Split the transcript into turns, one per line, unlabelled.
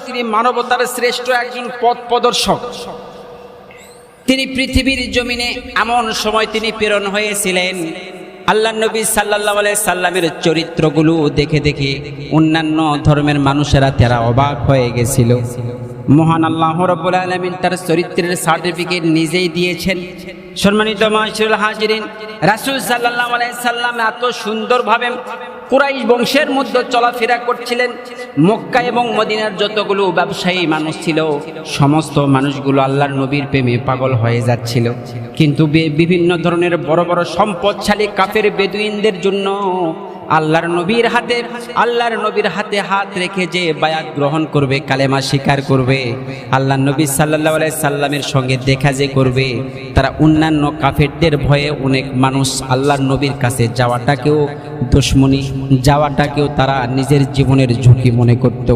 তিনি মানবতার শ্রেষ্ঠ একজন পথ প্রদর্শক। তিনি পৃথিবীর জমিনে এমন সময় তিনি প্রেরণ হয়েছিলেন, আল্লাহ নবী সাল্লাল্লাহু আলাইহি সাল্লামের চরিত্রগুলো দেখে দেখে অন্যান্য ধর্মের মানুষেরা তারা অবাক হয়ে গেছিল। মহান আল্লাহ রাব্বুল আলামিন তার চরিত্রের সার্টিফিকেট নিজেই দিয়েছেন। সম্মানিত মাশাআল হাজিরিন, রাসূল সাল্লাল্লাহু আলাইহি সাল্লাম এত সুন্দরভাবে কুরাইশ বংশের মধ্যে চলাফেরা করছিলেন। মক্কা এবং মদিনার যতগুলো ব্যবসায়ী মানুষ ছিল, সমস্ত মানুষগুলো আল্লাহর নবীর প্রেমে পাগল হয়ে যাচ্ছিল। কিন্তু বিভিন্ন ধরনের বড় বড় সম্পদশালী কাফের বেদুইনদের জন্য আল্লাহর নবীর হাতে হাত রেখে যে বায়াত গ্রহণ করবে, কালেমা স্বীকার করবে, আল্লাহর নবী সাল্লাল্লাহু আলাইহি সাল্লামের সঙ্গে দেখা যে করবে, তারা অন্যান্য কাফেরদের ভয়ে অনেক মানুষ আল্লাহর নবীর কাছে যাওয়াটাকেও দুশমনি, যাওয়াটাকেও তারা নিজের জীবনের ঝুঁকি মনে করত।